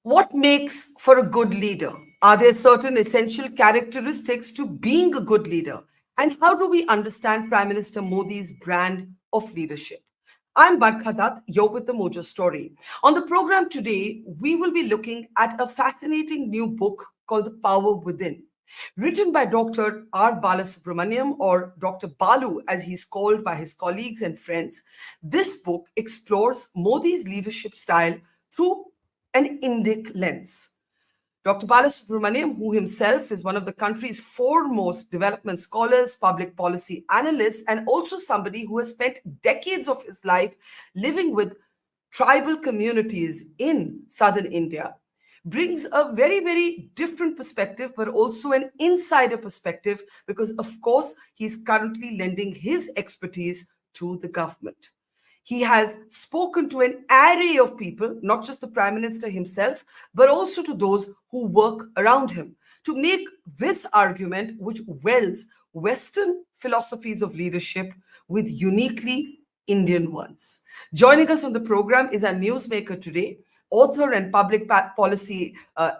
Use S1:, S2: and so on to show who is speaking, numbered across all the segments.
S1: What makes for a good leader? Are there certain essential characteristics to being a good leader? And how do we understand Prime Minister Modi's brand of leadership? I'm Barkha Dutt, you're with the Mojo Story. On the program today, we will be looking at a fascinating new book called The Power Within. Written by Dr. R. Balasubramanium, or Dr. Balu, as he's called by his colleagues and friends, this book explores Modi's leadership style through an Indic lens. Dr. Balasubramaniam, who himself is one of the country's foremost development scholars, public policy analysts, and also somebody who has spent decades of his life living with tribal communities in southern India, brings a very, very different perspective, but also an insider perspective, because, of course, he's currently lending his expertise to the government. He has spoken to an array of people, not just the Prime Minister himself, but also to those who work around him, to make this argument, which welds Western philosophies of leadership with uniquely Indian ones. Joining us on the program is our newsmaker today, author and public policy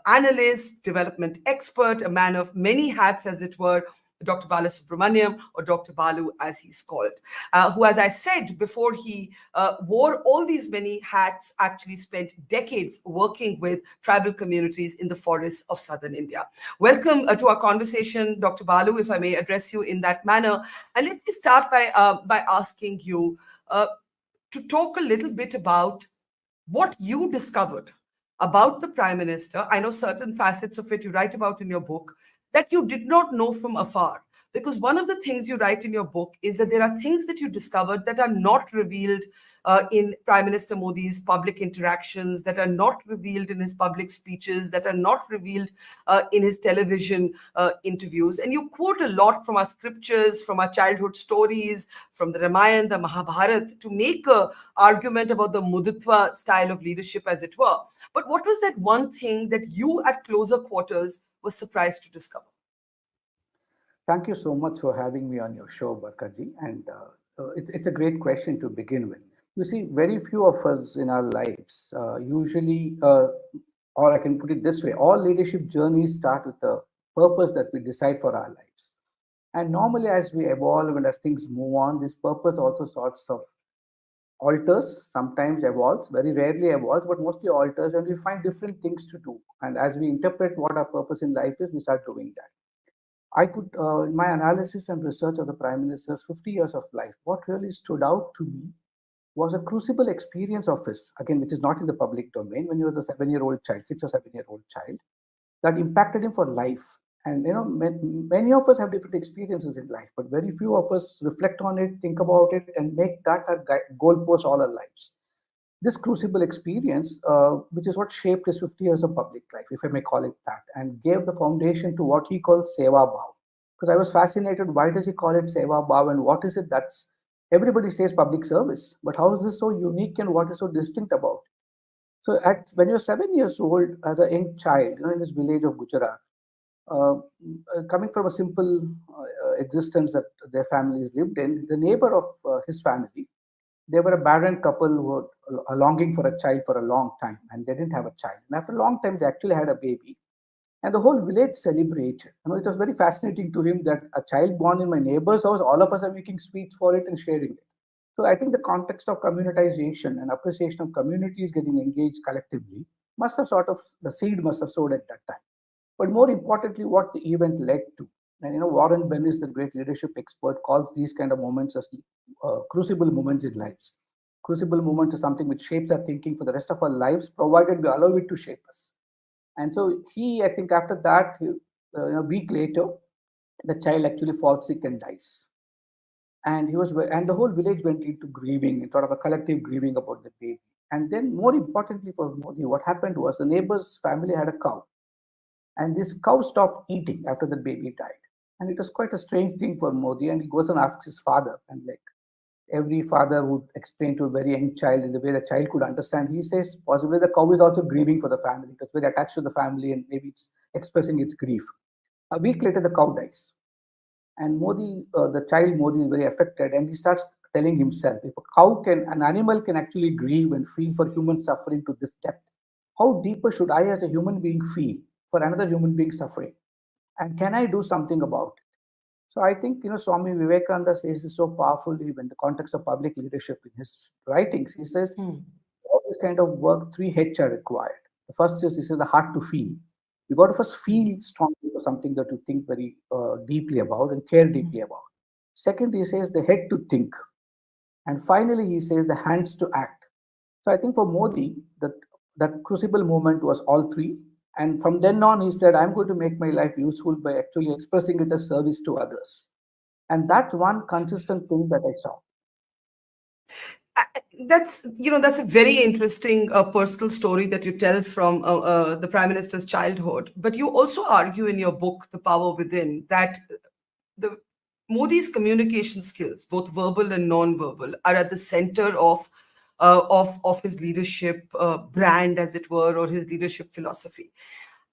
S1: analyst, development expert, a man of many hats, as it were, Dr. Balasubramaniam, or Dr. Balu, as he's called, who, as I said before, he wore all these many hats, actually spent decades working with tribal communities in the forests of southern India. Welcome to our conversation, Dr. Balu, if I may address you in that manner. And let me start by asking you to talk a little bit about what you discovered about the Prime Minister. I know certain facets of it you write about in your book that you did not know from afar. Because one of the things you write in your book is that there are things that you discovered that are not revealed in Prime Minister Modi's public interactions, that are not revealed in his public speeches, that are not revealed in his television interviews. And you quote a lot from our scriptures, from our childhood stories, from the Ramayana, the Mahabharata, to make a argument about the Muditva style of leadership, as it were. But what was that one thing that you, at closer quarters, was surprised to discover?
S2: Thank you so much for having me on your show, Barkaji. And it's a great question to begin with. You see, very few of us in our lives usually, or I can put it this way, all leadership journeys start with a purpose that we decide for our lives. And normally, as we evolve and as things move on, this purpose also sorts of alters, sometimes evolves, very rarely evolves, but mostly alters, and we find different things to do. And as we interpret what our purpose in life is, we start doing that. I could, in my analysis and research of the Prime Minister's 50 years of life, what really stood out to me was a crucible experience of his, again, which is not in the public domain, when he was a 7-year-old child, 6 or 7-year-old child, that impacted him for life. And many of us have different experiences in life, but very few of us reflect on it, think about it, and make that our goalpost all our lives. This crucible experience, which is what shaped his 50 years of public life, if I may call it that, and gave the foundation to what he called Seva Bhav. Because I was fascinated, why does he call it Seva Bhav, and what is it that's, everybody says public service, but how is this so unique and what is so distinct about it? So when you're 7 years old, as a young child, in this village of Gujarat, uh, coming from a simple existence that their families lived in, the neighbor of his family, they were a barren couple who were longing for a child for a long time, and they didn't have a child. And after a long time, they actually had a baby. And the whole village celebrated. It was very fascinating to him that a child born in my neighbor's house, all of us are making sweets for it and sharing it. So I think the context of communitization and appreciation of communities getting engaged collectively must have sort of, the seed must have sowed at that time. But more importantly, what the event led to. And Warren Bennis, the great leadership expert, calls these kind of moments as crucible moments in lives. Crucible moments is something which shapes our thinking for the rest of our lives, provided we allow it to shape us. And so I think after that, a week later, the child actually falls sick and dies. And the whole village went into grieving, sort of a collective grieving about the baby. And then, more importantly for Modi, what happened was the neighbor's family had a cow, and this cow stopped eating after the baby died. And it was quite a strange thing for Modi. And he goes and asks his father, and like every father would explain to a very young child in the way the child could understand, he says, possibly the cow is also grieving for the family. It was very attached to the family, and maybe it's expressing its grief. A week later, the cow dies. And Modi, the child Modi, is very affected, and he starts telling himself, if an animal can actually grieve and feel for human suffering to this depth, how deeper should I as a human being feel for another human being suffering? And can I do something about it? So I think, Swami Vivekananda says this so powerfully in the context of public leadership in his writings. He says,
S1: Hmm.
S2: all this kind of work, three H are required. The first is, he says, the heart to feel. You got to first
S1: Hmm.
S2: feel strongly for something that you think very deeply about and care
S1: Hmm.
S2: deeply about. Second, he says the head to think. And finally, he says the hands to act. So I think for Modi, that crucible movement was all three. And from then on, he said, I'm going to make my life useful by actually expressing it as service to others. And that's one consistent thing that I saw.
S1: That's a very interesting personal story that you tell from the prime minister's childhood, but you also argue in your book The Power Within that the Modi's communication skills, both verbal and non-verbal, are at the center of his leadership brand, as it were, or his leadership philosophy.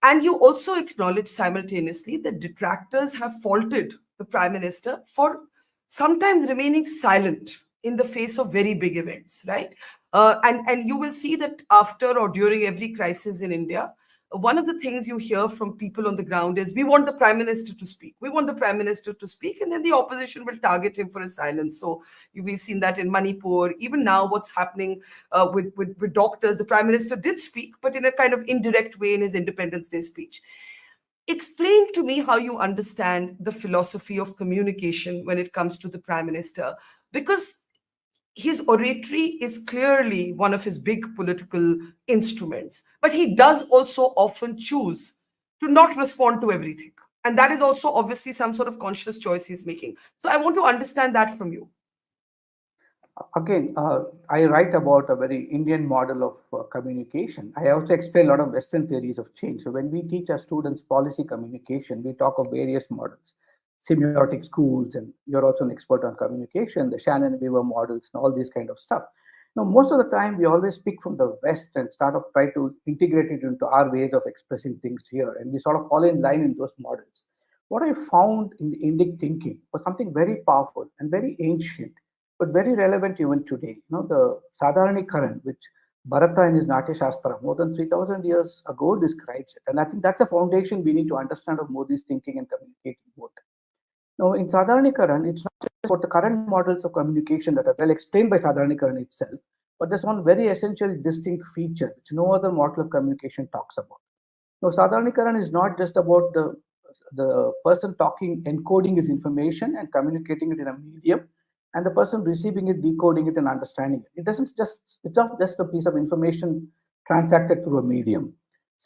S1: And you also acknowledge simultaneously that detractors have faulted the prime minister for sometimes remaining silent in the face of very big events, right? And you will see that after or during every crisis in India, one of the things you hear from people on the ground is, we want the prime minister to speak. We want the prime minister to speak, and then the opposition will target him for his silence. So we've seen that in Manipur. Even now, what's happening with doctors, the prime minister did speak, but in a kind of indirect way in his Independence Day speech. Explain to me how you understand the philosophy of communication when it comes to the prime minister, because his oratory is clearly one of his big political instruments, but he does also often choose to not respond to everything. And that is also obviously some sort of conscious choice he's making. So I want to understand that from you.
S2: Again, I write about a very Indian model of communication. I also explain a lot of Western theories of change. So when we teach our students policy communication, we talk of various models, semiotic schools, and you're also an expert on communication, the Shannon Weaver models, and all these kind of stuff. Now, most of the time, we always speak from the West and start of try to integrate it into our ways of expressing things here, and we sort of fall in line in those models. What I found in the Indic thinking was something very powerful and very ancient, but very relevant even today. The Sadharanikaran, which Bharata in his Natya Shastra more than 3,000 years ago describes it. And I think that's a foundation we need to understand of Modi's thinking and communicating both. Now, in Sadharanikaran, it's not just about the current models of communication that are well explained by Sadharanikaran itself, but there's one very essential distinct feature which no other model of communication talks about. Now, Sadharanikaran is not just about the person talking, encoding his information and communicating it in a medium, and the person receiving it, decoding it, and understanding it. It's not just a piece of information transacted through a medium.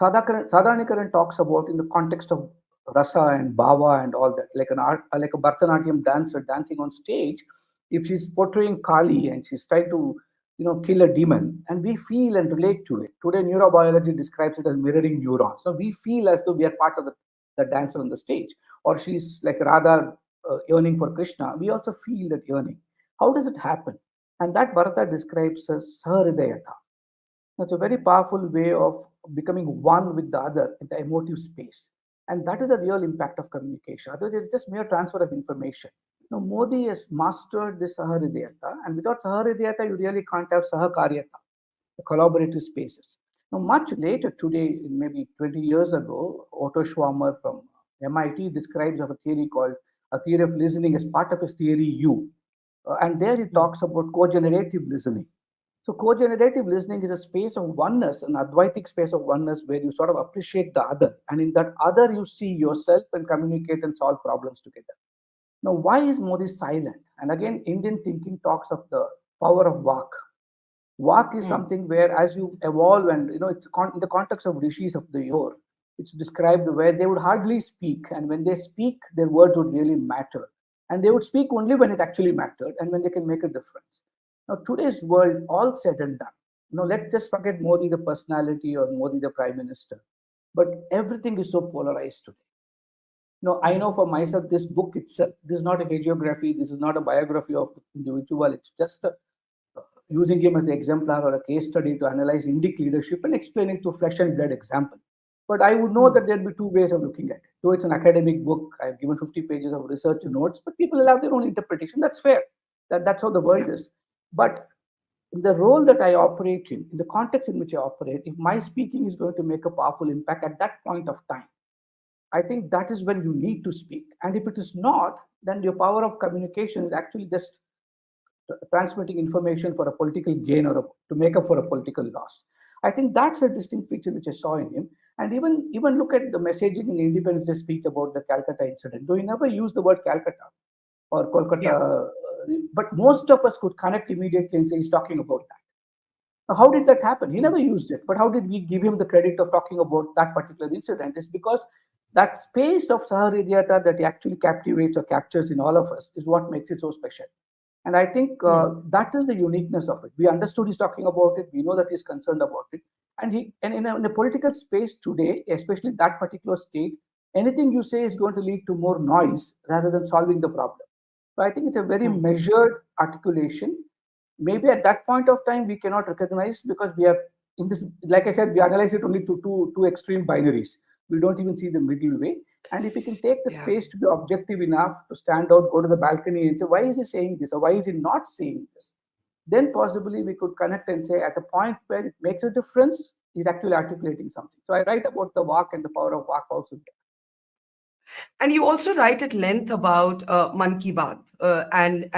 S2: Sadharanikaran talks about in the context of rasa and bhava and all that, like an art, like a Bharatanatyam dancer dancing on stage. If she's portraying Kali and she's trying to kill a demon, and we feel and relate to it. Today neurobiology describes it as mirroring neurons, so we feel as though we are part of the dancer on the stage, or she's like Radha yearning for Krishna, we also feel that yearning. How does it happen? And that Bharata describes as sahridayata. That's a very powerful way of becoming one with the other in the emotive space, and that is a real impact of communication. Otherwise it's just mere transfer of information. Now, Modi has mastered this Saharidayata, and without Saharidayata, you really can't have Sahakaryata, the collaborative spaces. Now, much later today, maybe 20 years ago, Otto Schwammer from MIT describes of a theory called a theory of listening as part of his theory U. And there he talks about co-generative listening. So co-generative listening is a space of oneness, an Advaitic space of oneness where you sort of appreciate the other. And in that other, you see yourself and communicate and solve problems together. Now, why is Modi silent? And again, Indian thinking talks of the power of Vak. Vak is
S1: Hmm.
S2: something where, as you evolve, and it's in the context of rishis of the yore, it's described where they would hardly speak, and when they speak, their words would really matter, and they would speak only when it actually mattered and when they can make a difference. Now, today's world, all said and done, let's just forget Modi the personality or Modi the prime minister, but everything is so polarized today. No, I know for myself, this book itself, this is not a hagiography, this is not a biography of the individual, it's just using him as an exemplar or a case study to analyze Indic leadership and explain it to flesh and blood example. But I would know
S1: Hmm.
S2: that there'll be two ways of looking at it. Though it's an academic book, I've given 50 pages of research notes, but people will have their own interpretation. That's fair. That's how the world
S1: Yeah.
S2: is. But in the role that I operate in the context in which I operate, if my speaking is going to make a powerful impact at that point of time, I think that is when you need to speak. And if it is not, then your power of communication is actually just transmitting information for a political gain or to make up for a political loss. I think that's a distinct feature which I saw in him. And even look at the messaging in the Independence Day speech about the Calcutta incident. Though he never used the word Calcutta or
S1: Yeah.
S2: Kolkata, but most of us could connect immediately and say he's talking about that. Now, how did that happen? He
S1: Mm.
S2: never used it, but how did we give him the credit of talking about that particular incident? It's because that space of Saharidhyata that he actually captivates or captures in all of us is what makes it so special. And I think
S1: Mm.
S2: that is the uniqueness of it. We understood he's talking about it. We know that he's concerned about it. And in a political space today, especially that particular state, anything you say is going to lead to more noise rather than solving the problem. So I think it's a very
S1: Mm.
S2: measured articulation. Maybe at that point of time we cannot recognize because we are in this. Like I said, we analyze it only to two extreme binaries. We don't even see the middle way. And if we can take the
S1: Yeah.
S2: space to be objective enough to stand out, go to the balcony and say, why is he saying this or why is he not saying this? Then possibly we could connect and say, at the point where it makes a difference, he's actually articulating something. So I write about the walk and the power of walk also.
S1: And you also write at length about Man Ki Baat and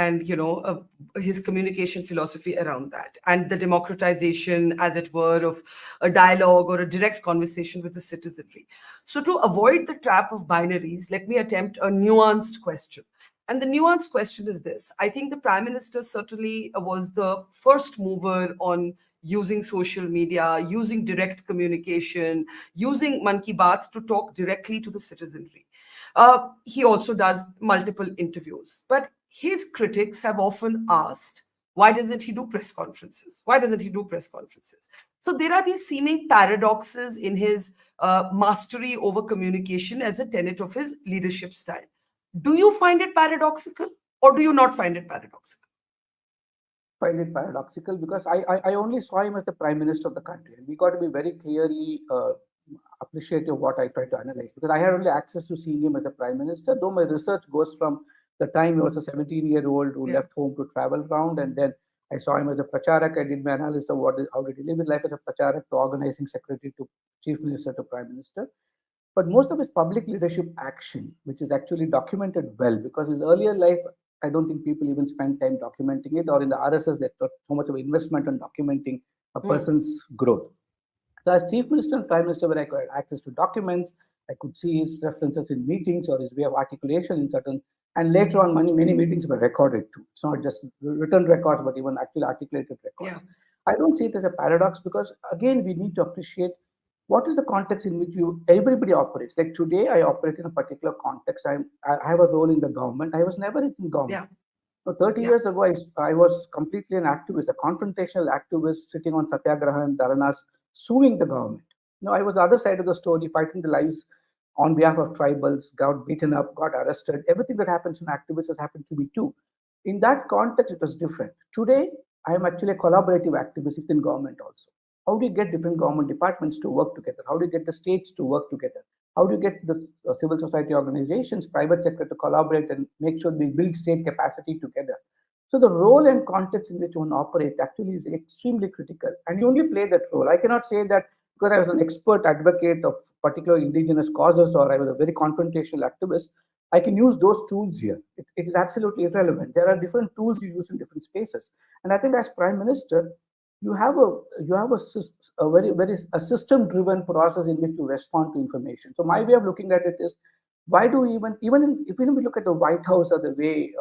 S1: his communication philosophy around that and the democratization, as it were, of a dialogue or a direct conversation with the citizenry. So to avoid the trap of binaries, let me attempt a nuanced question. And the nuanced question is this. I think the Prime Minister certainly was the first mover on using social media, using direct communication, using Man Ki Baat to talk directly to the citizenry. He also does multiple interviews. But his critics have often asked, why doesn't he do press conferences? Why doesn't he do press conferences? So there are these seeming paradoxes in his mastery over communication as a tenet of his leadership style. Do you find it paradoxical or do you not find it paradoxical?
S2: Find it paradoxical because I only saw him as the prime minister of the country, and we got to be very clearly appreciative of what I try to analyze because I had only access to seeing him as a prime minister. Though my research goes from the time he was a 17-year-old who
S1: Yeah.
S2: left home to travel around, and then I saw him as a pracharak. I did my analysis of how did he live his life as a pracharak to organizing secretary to chief minister to prime minister. But most of his public leadership action, which is actually documented well, because his earlier life, I don't think people even spend time documenting it, or in the RSS, they put so much of investment on documenting a
S1: Mm.
S2: person's growth. So, as chief minister and prime minister, when I got access to documents, I could see his references in meetings or his way of articulation in certain. And later on, many meetings were recorded too. It's not just written records, but even actually articulated
S1: Yeah.
S2: records. I don't see it as a paradox because, again, we need to appreciate what is the context in which everybody operates. Like today, I operate in a particular context. I have a role in the government. I was never in government.
S1: Yeah.
S2: So 30
S1: Yeah.
S2: years ago, I was completely an activist, a confrontational activist sitting on Satyagraha and Dharanas, suing the government. I was the other side of the story, fighting the lives on behalf of tribals, got beaten up, got arrested. Everything that happens to an activist has happened to me too. In that context, it was different. Today, I am actually a collaborative activist within government also. How do you get different government departments to work together? How do you get the states to work together? How do you get the civil society organizations, private sector to collaborate and make sure we build state capacity together? So the role and context in which one operates actually is extremely critical. And you only play that role. I cannot say that because I was an expert advocate of particular indigenous causes or I was a very confrontational activist, I can use those tools here. It is absolutely irrelevant. There are different tools you use in different spaces. And I think as prime minister, you have a very a system driven process in which you respond to information. So my way of looking at it is why do we even we look at the White House or the way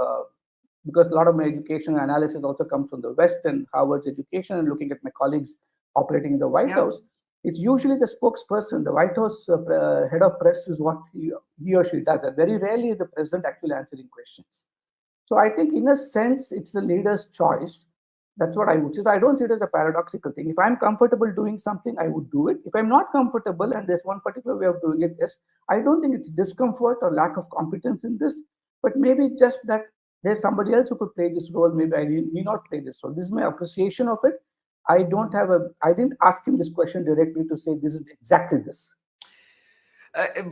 S2: because a lot of my education analysis also comes from the West and Harvard's education and looking at my colleagues operating in the White
S1: Yeah.
S2: House, it's usually the spokesperson. The White House head of press is what he or she does. And very rarely is the president actually answering questions. So I think, in a sense, it's the leader's choice. That's what I would say. So I don't see it as a paradoxical thing. If I'm comfortable doing something, I would do it. If I'm not comfortable, and there's one particular way of doing it, yes, I don't think it's discomfort or lack of competence in this, but maybe just that there's somebody else who could play this role. Maybe I need not play this role. This is my appreciation of it. I didn't ask him this question directly to say this is exactly this.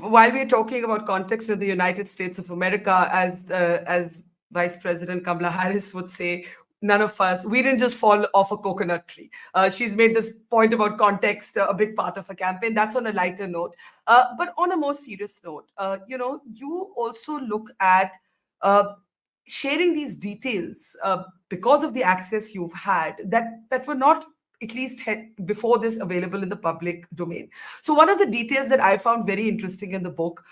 S1: While we're talking about context of the United States of America, as Vice President Kamala Harris would say, none of us, we didn't just fall off a coconut tree. She's made this point about context a big part of her campaign. That's on a lighter note. But on a more serious note, you also look at uh, sharing these details because of the access you've had that were not at least before this available in the public domain. So one of the details that I found very interesting in the book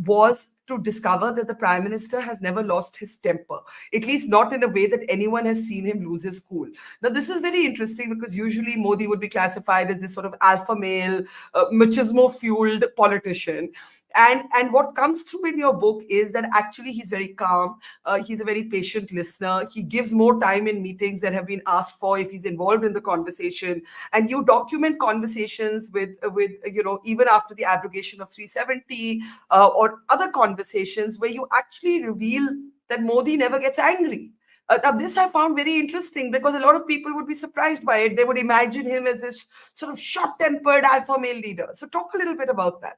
S1: was to discover that the prime minister has never lost his temper, at least not in a way that anyone has seen him lose his cool. Now, this is very interesting because usually Modi would be classified as this sort of alpha male, machismo fueled politician. And what comes through in your book is that actually he's very calm. He's a very patient listener. He gives more time in meetings that have been asked for if he's involved in the conversation. And you document conversations with even after the abrogation of 370 or other conversations where you actually reveal that Modi never gets angry. Now, this I found very interesting because a lot of people would be surprised by it. They would imagine him as this sort of short-tempered alpha male leader. So talk a little bit about that.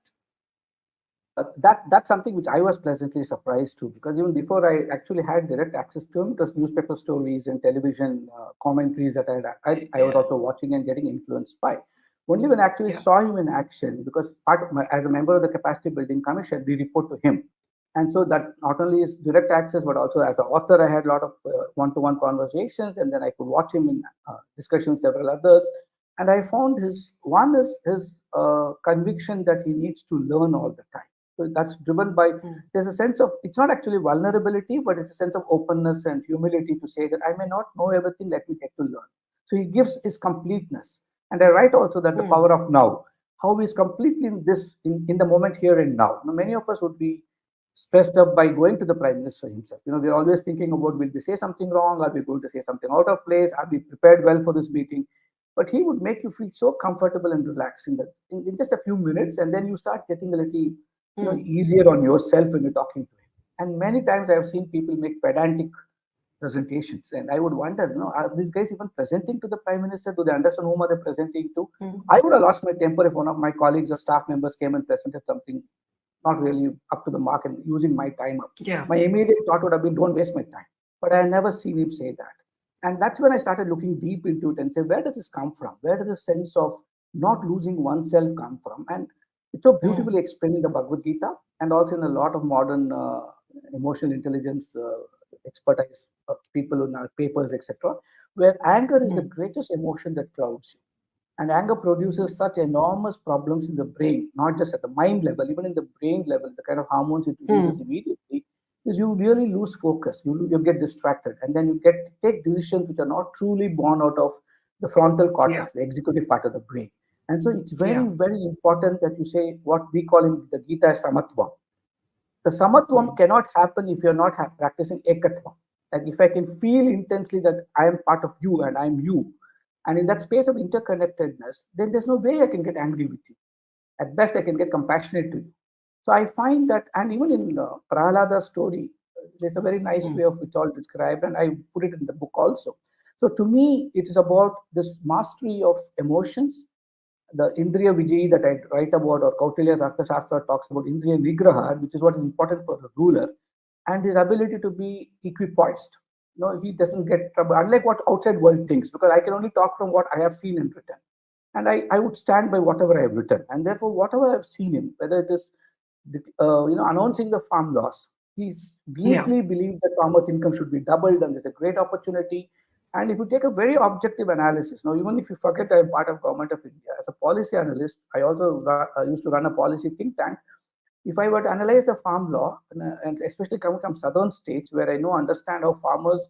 S2: That's something which I was pleasantly surprised to, because even before I actually had direct access to him, it was newspaper stories and television commentaries that I was
S1: Yeah.
S2: also watching and getting influenced by. Only when I actually
S1: Yeah.
S2: saw him in action, because as a member of the capacity building commission, we report to him, and so that not only is direct access, but also as an author, I had a lot of one-to-one conversations, and then I could watch him in discussion with several others. And I found his conviction that he needs to learn all the time. So that's driven by,
S1: Mm.
S2: there's a sense of, it's not actually vulnerability, but it's a sense of openness and humility to say that I may not know everything, let me get to learn. So he gives his completeness. And I write also that the
S1: Mm.
S2: power of now, how he's completely in this, in the moment here and now. Now, many of us would be stressed up by going to the prime minister himself. We're always thinking about, will we say something wrong? Are we going to say something out of place? Are we prepared well for this meeting? But he would make you feel so comfortable and relaxing that in just a few minutes, and then you start getting a little
S1: Mm.
S2: easier on yourself when you're talking to him. And many times I have seen people make pedantic presentations, and I would wonder, are these guys even presenting to the prime minister? Do they understand whom are they presenting to?
S1: Mm.
S2: I would have lost my temper if one of my colleagues or staff members came and presented something not really up to the mark and using my time up.
S1: Yeah.
S2: My immediate thought would have been, don't waste my time. But I never seen him say that. And that's when I started looking deep into it and say, where does this come from? Where does the sense of not losing oneself come from? And it's so
S1: Mm.
S2: beautifully explained in the Bhagavad Gita and also in a lot of modern emotional intelligence expertise people in our papers, etc., where anger is the
S1: Mm.
S2: greatest emotion that clouds you. And anger produces such enormous problems in the brain, not just at the mind level, even in the brain level, the kind of hormones it releases
S1: Mm.
S2: immediately, is you really lose focus. You get distracted, and then you get take decisions which are not truly born out of the frontal
S1: Yeah.
S2: cortex, the executive part of the brain. And so it's very,
S1: Yeah.
S2: very important that you say what we call in the Gita as samatvam. The samatvam
S1: Mm.
S2: cannot happen if you're not practicing ekatvam. Like if I can feel intensely that I am part of you and I'm you, and in that space of interconnectedness, then there's no way I can get angry with you. At best, I can get compassionate to you. So I find that, and even in Prahalada's story, there's a very nice way
S1: Mm.
S2: of it's all described, and I put it in the book also. So to me, it is about this mastery of emotions, the Indriya Vijayi that I write about, or Kautilya's Arthashastra talks about Indriya Nigraha, which is what is important for a ruler, and his ability to be equipoised. He doesn't get trouble, unlike what outside world thinks, because I can only talk from what I have seen and written. And I would stand by whatever I have written. And therefore, whatever I have seen him, whether it is announcing the farm loss, he's
S1: Yeah.
S2: deeply believes that farmers' income should be doubled and there's a great opportunity. And if you take a very objective analysis, now even if you forget I'm part of government of India, as a policy analyst, I also used to run a policy think tank. If I were to analyze the farm law, and especially coming from southern states where I know understand how farmers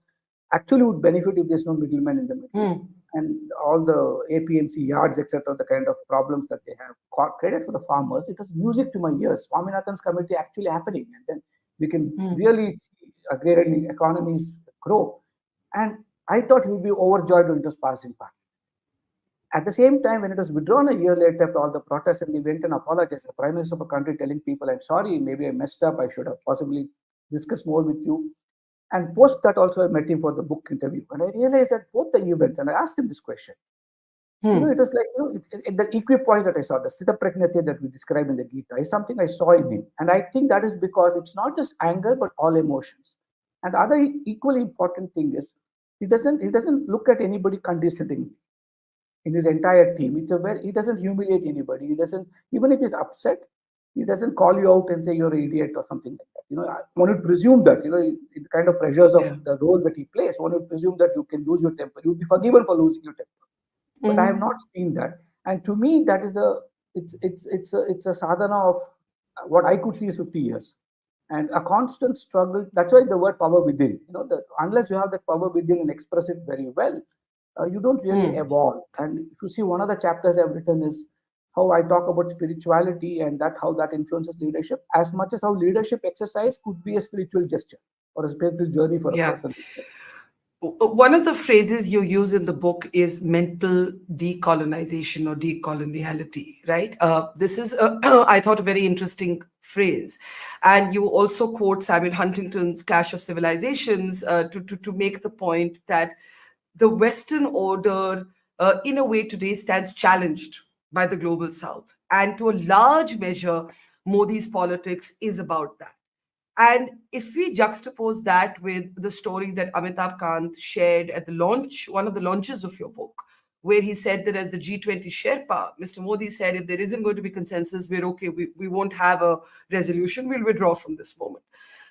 S2: actually would benefit if there's no middleman in the middle,
S1: Mm.
S2: and all the APMC yards, etc., the kind of problems that they have created for the farmers, it was music to my ears. Swaminathan's committee actually happening, and then we can
S1: Mm.
S2: really see agrarian economies grow. And I thought he would be overjoyed when it was passed in Parliament. At the same time, when it was withdrawn a year later after all the protests, and he went and apologized, the Prime Minister of a country telling people, I'm sorry, maybe I messed up, I should have possibly discussed more with you. And post that also, I met him for the book interview. And I realized that both the events, and I asked him this question. It
S1: Mm.
S2: was like, the equipoise that I saw, the Sthita Pragnati that we describe in the Gita is something I saw in him. And I think that is because it's not just anger, but all emotions. And the other equally important thing is He doesn't look at anybody condescendingly in his entire team. He doesn't humiliate anybody. He doesn't, even if he's upset, he doesn't call you out and say you're an idiot or something like that. One would presume that, in the kind of pressures of
S1: Yeah.
S2: the role that he plays, one would presume that you can lose your temper. You'll be forgiven for losing your temper. But I have
S1: Mhm.
S2: not seen that. And to me, that is it's a sadhana of what I could see is 50 years. And a constant struggle. That's why the word power within, that unless you have that power within and express it very well, you don't really
S1: Mm.
S2: evolve. And if you see, one of the chapters I've written is how I talk about spirituality and that how that influences leadership, as much as how leadership exercise could be a spiritual gesture or a spiritual journey for a
S1: Yeah.
S2: person.
S1: One of the phrases you use in the book is mental decolonization or decoloniality, right? This is, I thought, a very interesting phrase. And you also quote Samuel Huntington's Clash of Civilizations to make the point that the Western order, in a way, today stands challenged by the global South. And to a large measure, Modi's politics is about that. And if we juxtapose that with the story that Amitabh Kant shared at the launch, one of the launches of your book, where he said that as the G20 Sherpa, Mr. Modi said, if there isn't going to be consensus, we're okay, we won't have a resolution, we'll withdraw from this moment.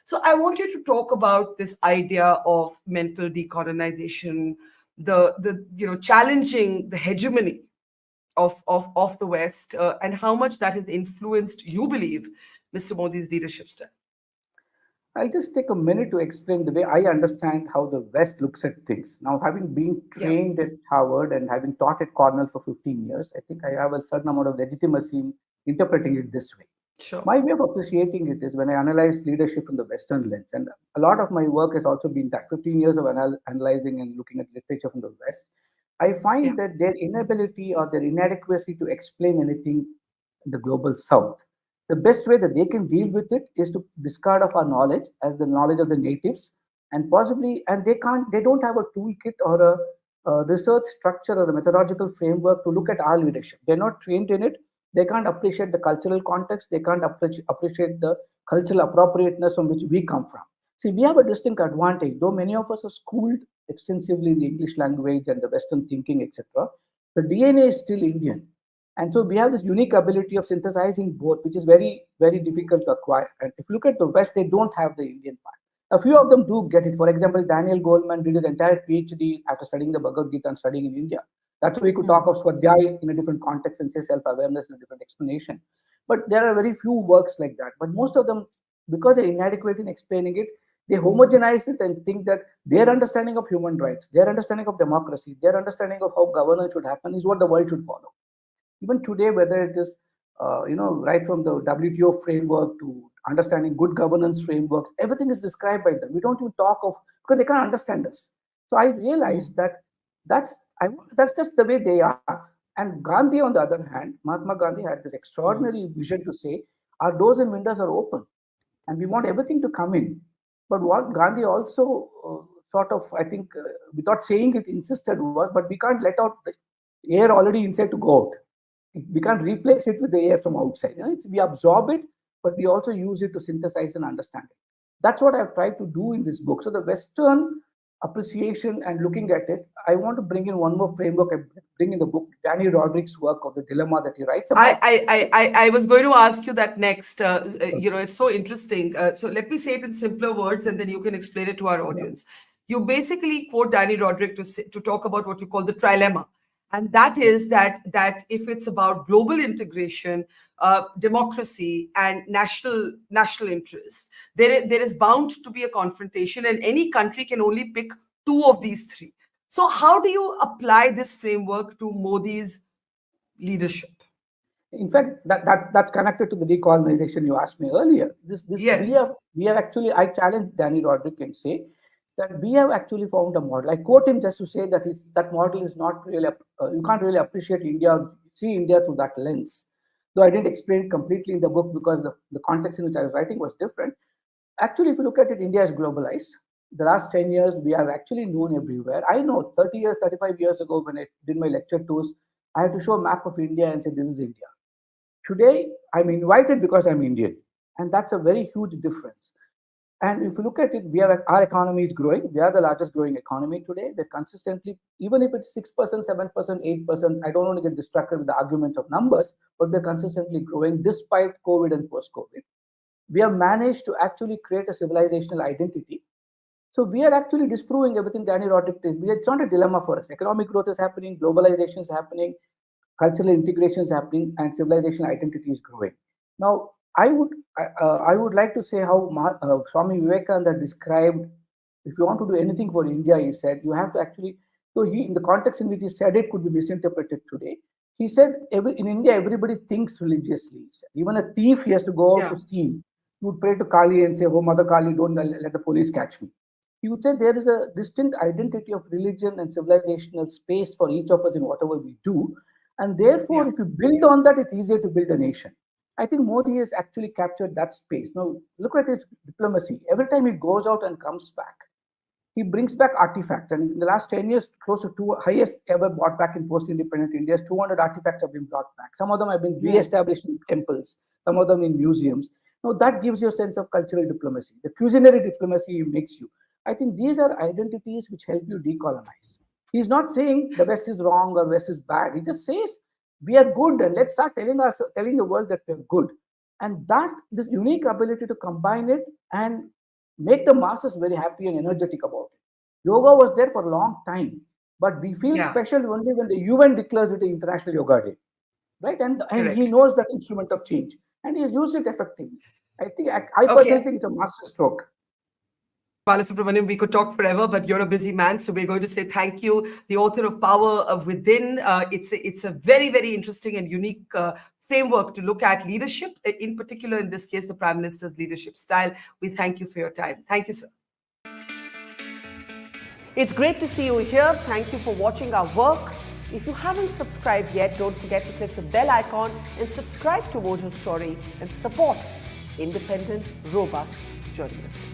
S1: So I want you to talk about this idea of mental decolonization, the challenging the hegemony of the West, and how much that has influenced, you believe, Mr. Modi's leadership style.
S2: I'll just take a minute to explain the way I understand how the West looks at things. Now, having been
S1: Yeah,
S2: trained at Harvard and having taught at Cornell for 15 years, I think I have a certain amount of legitimacy in interpreting it this way.
S1: sure.
S2: My way of appreciating it is when I analyze leadership from the Western lens. And a lot of my work has also been that 15 years of analyzing and looking at literature from the West. I
S1: Yeah.
S2: find that their inability or their inadequacy to explain anything in the global South, the best way that they can deal with it is to discard of our knowledge as the knowledge of the natives, and possibly, and they don't have a toolkit or a research structure or a methodological framework to look at our leadership. They're not trained in it. They can't appreciate the cultural context. They can't appreciate the cultural appropriateness from which we come from. See, we have a distinct advantage, though many of us are schooled extensively in the English language and the Western thinking, etc. The DNA is still Indian. And so we have this unique ability of synthesizing both, which is very, very difficult to acquire. And if you look at the West, they don't have the Indian part. A few of them do get it. For example, Daniel Goleman did his entire PhD after studying the Bhagavad Gita and studying in India. That's why we could talk
S1: Mm.
S2: of Swadhyay in a different context and say self-awareness in a different explanation. But there are very few works like that. But most of them, because they're inadequate in explaining it, they homogenize it and think that their understanding of human rights, their understanding of democracy, their understanding of how governance should happen is what the world should follow. Even today, whether it is right from the WTO framework to understanding good governance frameworks, everything is described by them. We don't even talk of, because they can't understand us. So I realized
S1: Mm.
S2: that that's just the way they are. And Gandhi, on the other hand, Mahatma Gandhi had this
S1: Mm.
S2: extraordinary vision to say, our doors and windows are open, and we want everything to come in. But what Gandhi also sort of, I think, without saying it, insisted was, but we can't let out the air already inside to go out. We can't replace it with the air from outside. We absorb it, but we also use it to synthesize and understand it. That's what I've tried to do in this book. So the Western appreciation and looking at it, I want to bring in one more framework. I bring in the book Danny Roderick's work of the dilemma that he writes
S1: I,
S2: about.
S1: I was going to ask you that next. It's so interesting. So let me say it in simpler words, and then you can explain it to our audience. You basically quote Danny Roderick to talk about what you call the trilemma, and that is that if it's about global integration, democracy, and national interest, there is bound to be a confrontation, and any country can only pick two of these three. So how do you apply this framework to Modi's leadership?
S2: In fact, that's connected to the decolonization you asked me earlier. This
S1: Yes.
S2: we have actually, I challenge Danny Roderick and say that we have actually found a model. I quote him just to say that that model is not really you can't really appreciate India, see India through that lens. Though I didn't explain it completely in the book because the context in which I was writing was different. Actually, if you look at it, India is globalized. The last 10 years, we are actually known everywhere. I know 30 years, 35 years ago, when I did my lecture tours, I had to show a map of India and say, this is India. Today, I'm invited because I'm Indian. And that's a very huge difference. And if you look at it, our economy is growing. We are the largest growing economy today. We're consistently, even if it's 6%, 7%, 8%, I don't want to get distracted with the arguments of numbers, but we're consistently growing despite COVID and post-COVID. We have managed to actually create a civilizational identity. So we are actually disproving everything Danny Roddick did. It's not a dilemma for us. Economic growth is happening, globalization is happening, cultural integration is happening, and civilization identity is growing. Now, I would like to say how Swami Vivekananda described, if you want to do anything for India, he said you have to actually. So he, in the context in which he said it, could be misinterpreted today. He said in India everybody thinks religiously. Even a thief, he has to go out to steal. He would pray to Kali and say, "Oh Mother Kali, don't let the police catch me." He would say there is a distinct identity of religion and civilizational space for each of us in whatever we do. And therefore, if you build on that, it's easier to build a nation. I think Modi has actually captured that space. Now, look at his diplomacy. Every time he goes out and comes back, he brings back artifacts. And in the last 10 years, close to highest ever brought back in post-independent India, 200 artifacts have been brought back. Some of them have been re-established in temples, some of them in museums. Now, that gives you a sense of cultural diplomacy. The culinary diplomacy makes you. I think these are identities which help you decolonize. He's not saying the West is wrong or West is bad. He just says we are good and let's start telling the world that we're good. And that this unique ability to combine it and make the masses very happy and energetic about it. Yoga was there for a long time, but we feel special only when the UN declares it an International Yoga Day, right? And he knows that instrument of change, and he has used it effectively. I personally think it's a master stroke.
S1: Balasubramaniam, we could talk forever, but you're a busy man, so we're going to say thank you. The author of Power Within. It's a very, very interesting and unique framework to look at leadership, in particular, in this case, the Prime Minister's leadership style. We thank you for your time. Thank you, sir. It's great to see you here. Thank you for watching our work. If you haven't subscribed yet, don't forget to click the bell icon and subscribe to Mojo Story and support independent, robust journalism.